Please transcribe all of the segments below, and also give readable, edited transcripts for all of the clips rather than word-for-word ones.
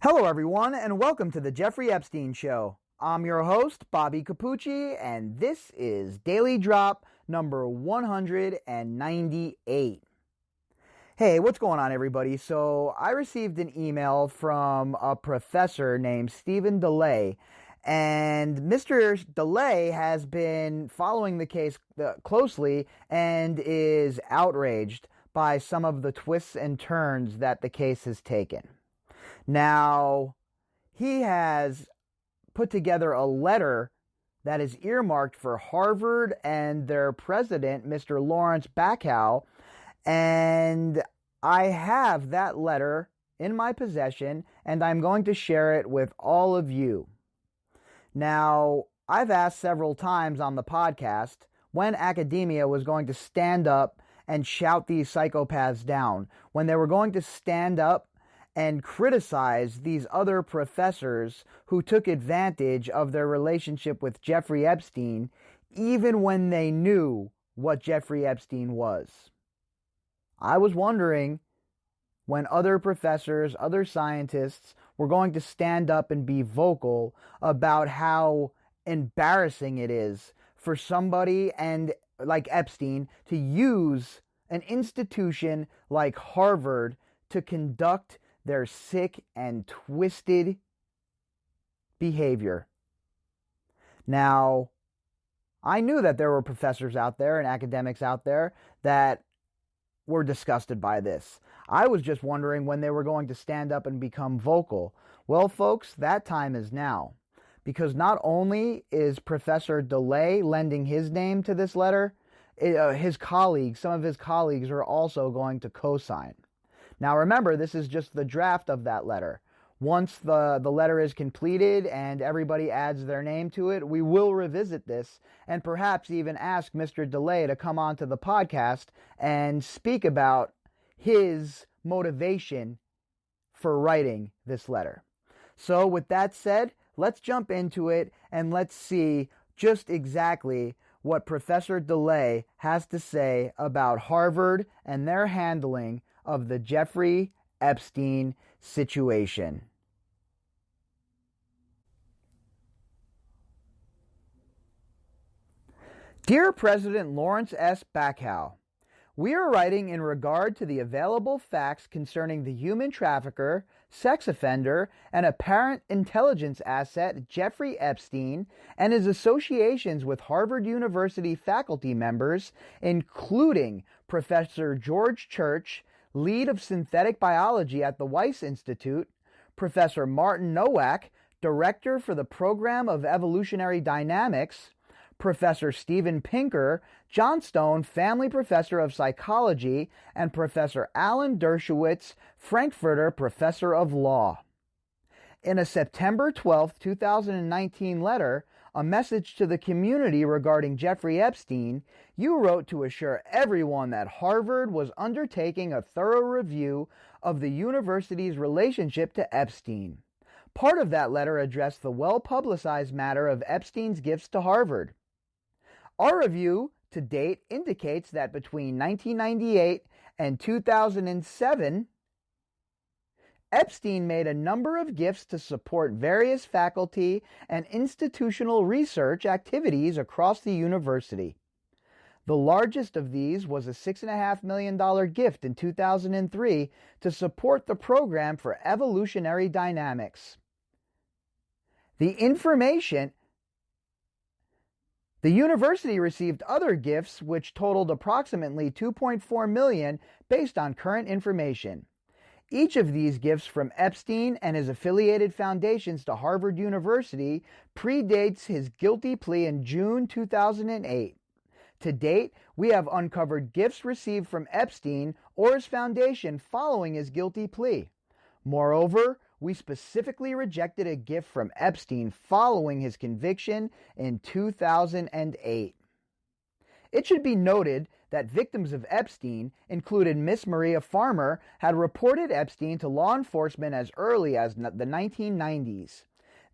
Hello, everyone, and welcome to the Jeffrey Epstein Show. I'm your host, Bobbycapucci, and this is Daily Drop number 198. Hey, what's going on, everybody? So I received an email from a professor named Stephen DeLay, and Mr. DeLay has been following the case closely and is outraged by some of the twists and turns that the case has taken. Now, he has put together a letter that is earmarked for Harvard and their president, Mr. Lawrence Bacow, and I have that letter in my possession, and I'm going to share it with all of you. Now, I've asked several times on the podcast when academia was going to stand up and shout these psychopaths down, when they were going to stand up and criticize these other professors who took advantage of their relationship with Jeffrey Epstein, even when they knew what Jeffrey Epstein was. I was wondering when other professors, other scientists were going to stand up and be vocal about how embarrassing it is for somebody like Epstein to use an institution like Harvard to conduct their sick and twisted behavior. Now, I knew that there were professors out there and academics out there that were disgusted by this. I was just wondering when they were going to stand up and become vocal. Well, folks, that time is now. Because not only is Professor DeLay lending his name to this letter, his colleagues, some of his colleagues are also going to co-sign. Now remember, this is just the draft of that letter. Once the letter is completed and everybody adds their name to it, we will revisit this and perhaps even ask Mr. DeLay to come onto the podcast and speak about his motivation for writing this letter. So with that said, let's jump into it and let's see just exactly what Professor DeLay has to say about Harvard and their handling of the Jeffrey Epstein situation. Dear President Lawrence S. Bacow, we are writing in regard to the available facts concerning the human trafficker, sex offender, and apparent intelligence asset Jeffrey Epstein and his associations with Harvard University faculty members, including Professor George Church, lead of synthetic biology at the Weiss Institute, Professor Martin Nowak, director for the program of evolutionary dynamics, Professor Steven Pinker, Johnstone Family Professor of Psychology, and Professor Alan Dershowitz, Frankfurter Professor of Law. In a September 12, 2019 letter, a message to the community regarding Jeffrey Epstein, you wrote to assure everyone that Harvard was undertaking a thorough review of the university's relationship to Epstein. Part of that letter addressed the well-publicized matter of Epstein's gifts to Harvard. Our review to date indicates that between 1998 and 2007, Epstein made a number of gifts to support various faculty and institutional research activities across the university. The largest of these was a $6.5 million gift in 2003 to support the program for evolutionary dynamics. The university received other gifts which totaled approximately $2.4 million based on current information. Each of these gifts from Epstein and his affiliated foundations to Harvard University predates his guilty plea in June 2008. To date, we have uncovered gifts received from Epstein or his foundation following his guilty plea. Moreover, we specifically rejected a gift from Epstein following his conviction in 2008. It should be noted that victims of Epstein, including Miss Maria Farmer, had reported Epstein to law enforcement as early as the 1990s.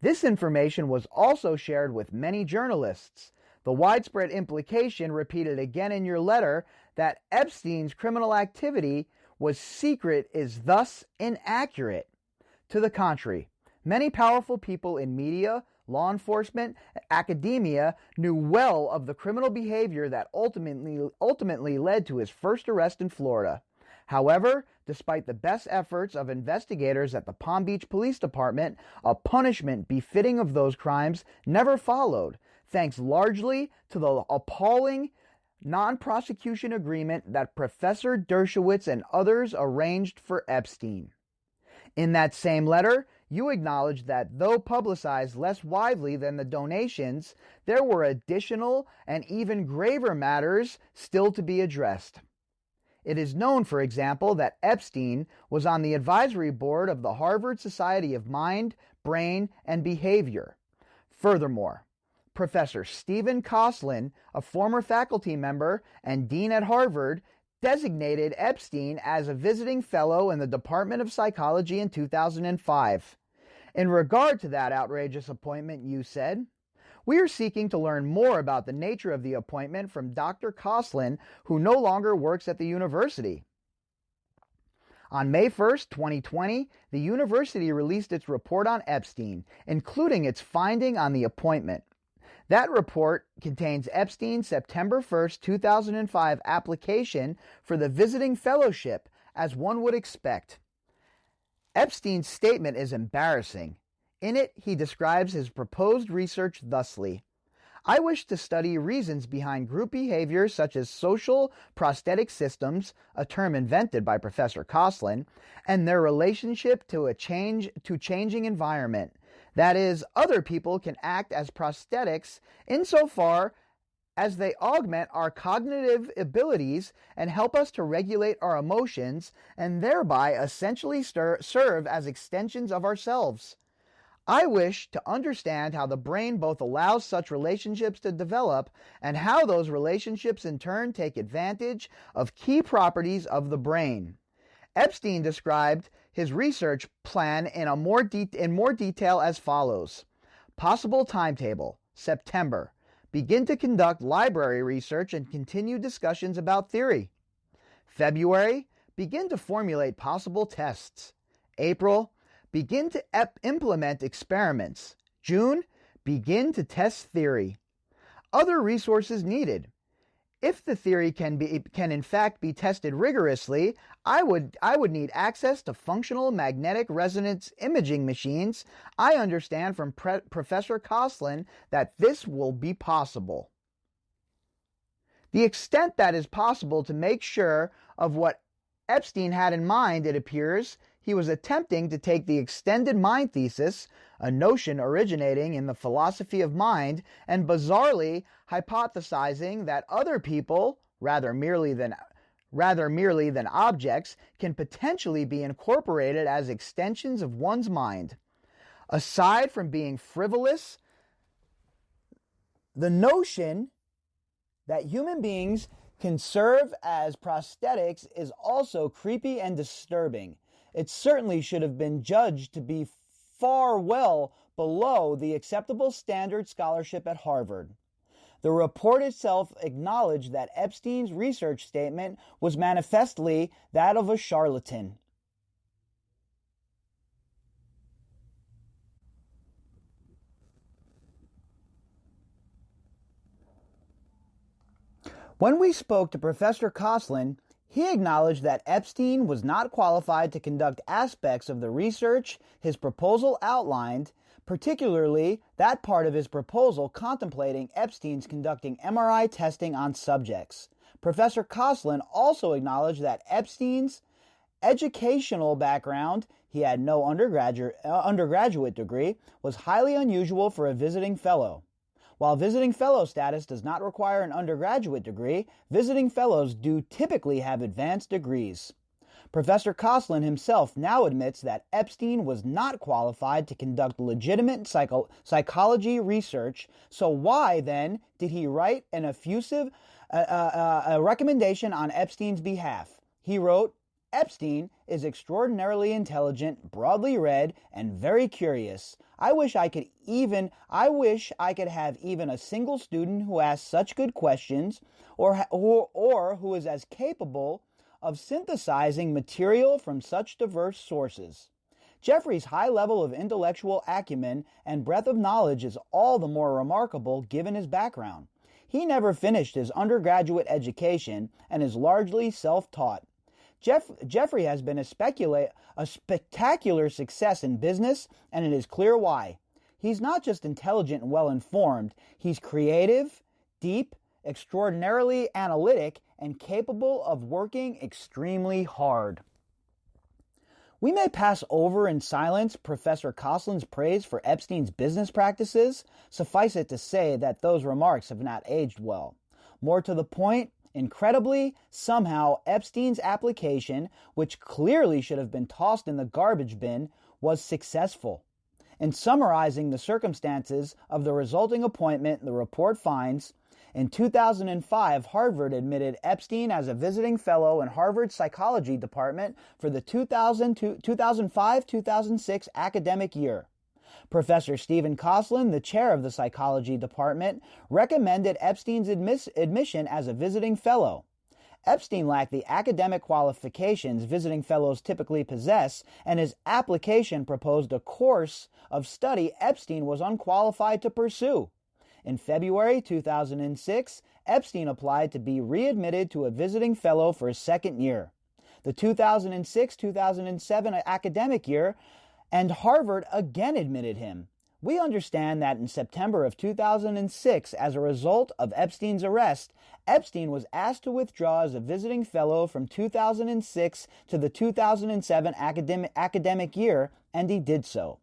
This information was also shared with many journalists. The widespread implication repeated again in your letter that Epstein's criminal activity was secret is thus inaccurate. To the contrary, many powerful people in media, law enforcement, and academia knew well of the criminal behavior that ultimately led to his first arrest in Florida. However, despite the best efforts of investigators at the Palm Beach Police Department, a punishment befitting of those crimes never followed, thanks largely to the appalling non-prosecution agreement that Professor Dershowitz and others arranged for Epstein. In that same letter, you acknowledged that though publicized less widely than the donations, there were additional and even graver matters still to be addressed. It is known, for example, that Epstein was on the advisory board of the Harvard Society of Mind, Brain, and Behavior. Furthermore, Professor Stephen Kosslyn, a former faculty member and dean at Harvard, designated Epstein as a visiting fellow in the Department of Psychology in 2005. In regard to that outrageous appointment, you said, "We are seeking to learn more about the nature of the appointment from Dr. Kosslyn, who no longer works at the university." On May 1st, 2020, the university released its report on Epstein, including its finding on the appointment. That report contains Epstein's September 1st, 2005 application for the visiting fellowship, as one would expect. Epstein's statement is embarrassing. In it, he describes his proposed research thusly: "I wish to study reasons behind group behavior such as social prosthetic systems, a term invented by Professor Kosslyn, and their relationship to changing environment. That is, other people can act as prosthetics insofar as they augment our cognitive abilities and help us to regulate our emotions, and thereby essentially serve as extensions of ourselves. I wish to understand how the brain both allows such relationships to develop and how those relationships in turn take advantage of key properties of the brain." Epstein described his research plan in more detail as follows: possible timetable, September. Begin to conduct library research and continue discussions about theory. February. Begin to formulate possible tests. April. Begin to implement experiments. June. Begin to test theory. Other resources needed. If the theory can in fact be tested rigorously, I would need access to functional magnetic resonance imaging machines. I understand from Professor Kosslyn that this will be possible. The extent that is possible to make sure of what Epstein had in mind, it appears, he was attempting to take the extended mind thesis, a notion originating in the philosophy of mind, and bizarrely hypothesizing that other people, rather merely than objects, can potentially be incorporated as extensions of one's mind. Aside from being frivolous, the notion that human beings can serve as prosthetics is also creepy and disturbing. It certainly should have been judged to be far well below the acceptable standard scholarship at Harvard. The report itself acknowledged that Epstein's research statement was manifestly that of a charlatan. When we spoke to Professor Kosslyn, he acknowledged that Epstein was not qualified to conduct aspects of the research his proposal outlined, particularly that part of his proposal contemplating Epstein's conducting MRI testing on subjects. Professor Kosslyn also acknowledged that Epstein's educational background, he had no undergraduate degree, was highly unusual for a visiting fellow. While visiting fellow status does not require an undergraduate degree, visiting fellows do typically have advanced degrees. Professor Kosslyn himself now admits that Epstein was not qualified to conduct legitimate psychology research, so why then did he write an effusive recommendation on Epstein's behalf? He wrote, "Epstein is extraordinarily intelligent, broadly read, and very curious. I wish I could have even a single student who asks such good questions, or who is as capable of synthesizing material from such diverse sources. Jeffrey's high level of intellectual acumen and breadth of knowledge is all the more remarkable given his background. He never finished his undergraduate education and is largely self-taught. Jeffrey has been a spectacular success in business, and it is clear why. He's not just intelligent and well-informed, he's creative, deep, extraordinarily analytic, and capable of working extremely hard. We may pass over in silence Professor Koslin's praise for Epstein's business practices. Suffice it to say that those remarks have not aged well. More to the point, incredibly, somehow Epstein's application, which clearly should have been tossed in the garbage bin, was successful. In summarizing the circumstances of the resulting appointment, the report finds, in 2005, Harvard admitted Epstein as a visiting fellow in Harvard's psychology department for the 2005-2006 academic year. Professor Stephen Koslin, the chair of the psychology department, recommended Epstein's admission as a visiting fellow. Epstein lacked the academic qualifications visiting fellows typically possess, and his application proposed a course of study Epstein was unqualified to pursue. In February 2006, Epstein applied to be readmitted to a visiting fellow for his second year. The 2006-2007 academic year, and Harvard again admitted him. We understand that in September of 2006, as a result of Epstein's arrest, Epstein was asked to withdraw as a visiting fellow from 2006 to the 2007 academic year, and he did so.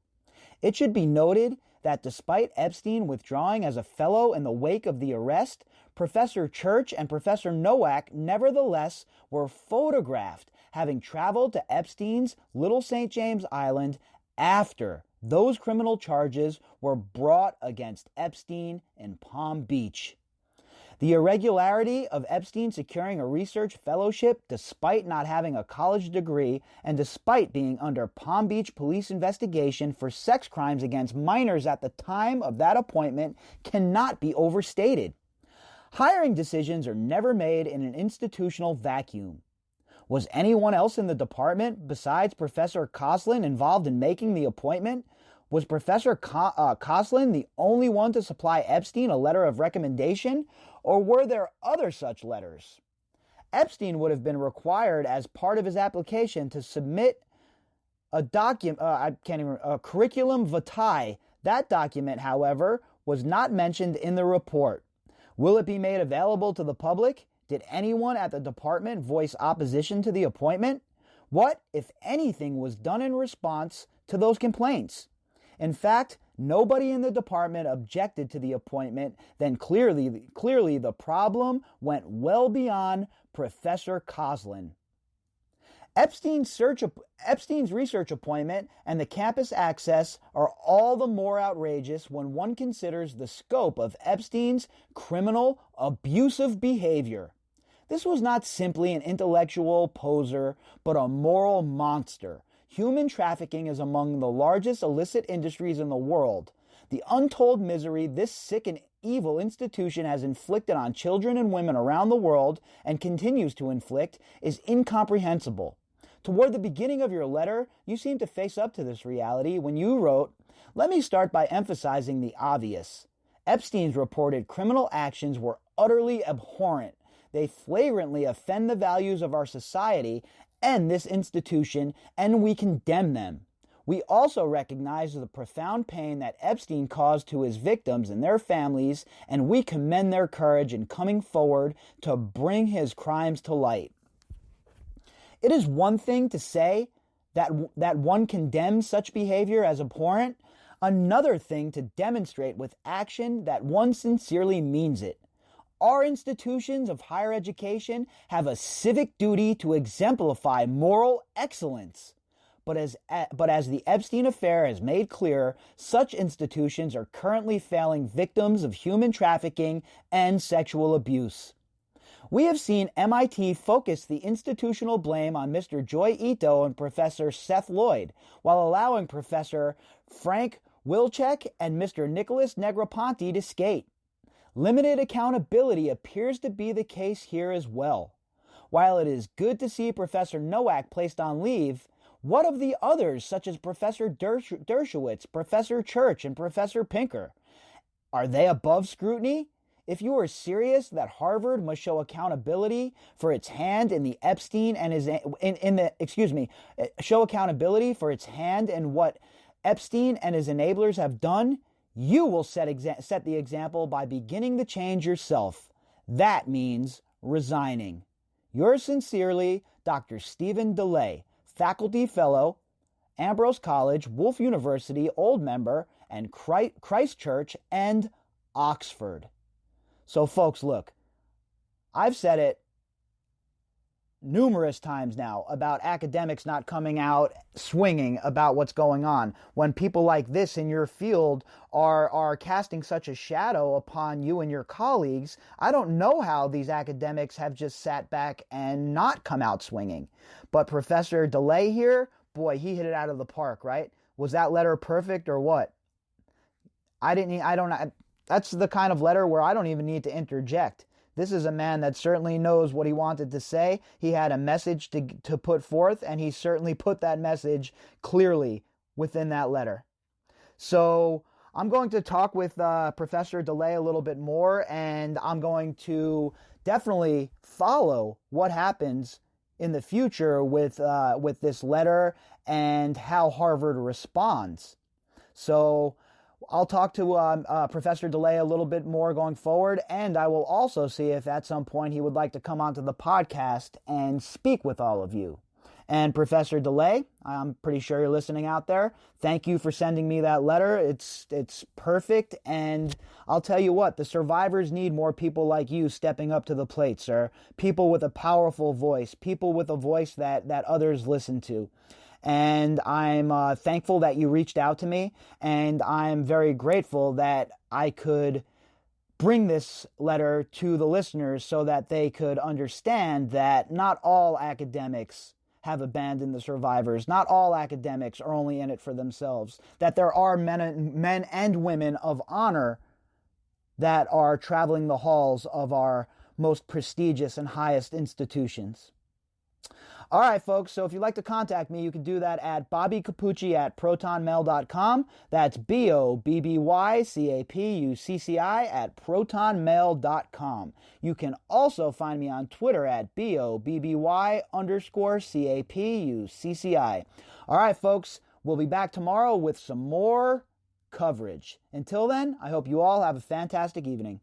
It should be noted that despite Epstein withdrawing as a fellow in the wake of the arrest, Professor Church and Professor Nowak nevertheless were photographed having traveled to Epstein's Little St. James Island after those criminal charges were brought against Epstein in Palm Beach. The irregularity of Epstein securing a research fellowship despite not having a college degree and despite being under Palm Beach police investigation for sex crimes against minors at the time of that appointment cannot be overstated. Hiring decisions are never made in an institutional vacuum. Was anyone else in the department besides Professor Koslin involved in making the appointment? Was Professor Koslin the only one to supply Epstein a letter of recommendation, or were there other such letters? Epstein would have been required as part of his application to submit a curriculum vitae. That document, however, was not mentioned in the report. Will it be made available to the public? Did anyone at the department voice opposition to the appointment? What, if anything, was done in response to those complaints? In fact, nobody in the department objected to the appointment. Then clearly the problem went well beyond Professor Koslin. Epstein's research appointment and the campus access are all the more outrageous when one considers the scope of Epstein's criminal, abusive behavior. This was not simply an intellectual poser, but a moral monster. Human trafficking is among the largest illicit industries in the world. The untold misery this sick and evil institution has inflicted on children and women around the world and continues to inflict is incomprehensible. Toward the beginning of your letter, you seem to face up to this reality when you wrote, "Let me start by emphasizing the obvious. Epstein's reported criminal actions were utterly abhorrent. They flagrantly offend the values of our society and this institution, and we condemn them. We also recognize the profound pain that Epstein caused to his victims and their families, and we commend their courage in coming forward to bring his crimes to light." It is one thing to say that one condemns such behavior as abhorrent, another thing to demonstrate with action that one sincerely means it. Our institutions of higher education have a civic duty to exemplify moral excellence. But as the Epstein affair has made clear, such institutions are currently failing victims of human trafficking and sexual abuse. We have seen MIT focus the institutional blame on Mr. Joy Ito and Professor Seth Lloyd, while allowing Professor Frank Wilczek and Mr. Nicholas Negroponte to skate. Limited accountability appears to be the case here as well. While it is good to see Professor Nowak placed on leave, What of the others, such as Professor Dershowitz, Professor Church, and Professor Pinker? Are they above scrutiny? If you are serious that Harvard must show accountability for its hand in the Epstein and show accountability for its hand in what Epstein and his enablers have done, you will set the example by beginning the change yourself. That means resigning. Yours sincerely, Dr. Stephen DeLay, Faculty Fellow, Ambrose College, Wolf University, Old Member, and Christ Church and Oxford. So folks, look, I've said it numerous times now about academics not coming out swinging about what's going on. When people like this in your field are casting such a shadow upon you and your colleagues, I don't know how these academics have just sat back and not come out swinging. But Professor DeLay here, boy, he hit it out of the park, right? Was that letter perfect or what? That's the kind of letter where I don't even need to interject. This is a man that certainly knows what he wanted to say. He had a message to put forth, and he certainly put that message clearly within that letter. So I'm going to talk with Professor DeLay a little bit more, and I'm going to definitely follow what happens in the future with this letter and how Harvard responds. So I'll talk to Professor DeLay a little bit more going forward, and I will also see if at some point he would like to come onto the podcast and speak with all of you. And Professor DeLay, I'm pretty sure you're listening out there. Thank you for sending me that letter. It's perfect, and I'll tell you what, the survivors need more people like you stepping up to the plate, sir. People with a powerful voice, people with a voice that others listen to. And I'm thankful that you reached out to me, and I'm very grateful that I could bring this letter to the listeners so that they could understand that not all academics have abandoned the survivors. Not all academics are only in it for themselves. That there are men and women of honor that are traveling the halls of our most prestigious and highest institutions. All right, folks, so if you'd like to contact me, you can do that at bobbycapucci@protonmail.com. That's BOBBYCAPUCCI@protonmail.com. You can also find me on Twitter at BOBBY_CAPUCCI. All right, folks, we'll be back tomorrow with some more coverage. Until then, I hope you all have a fantastic evening.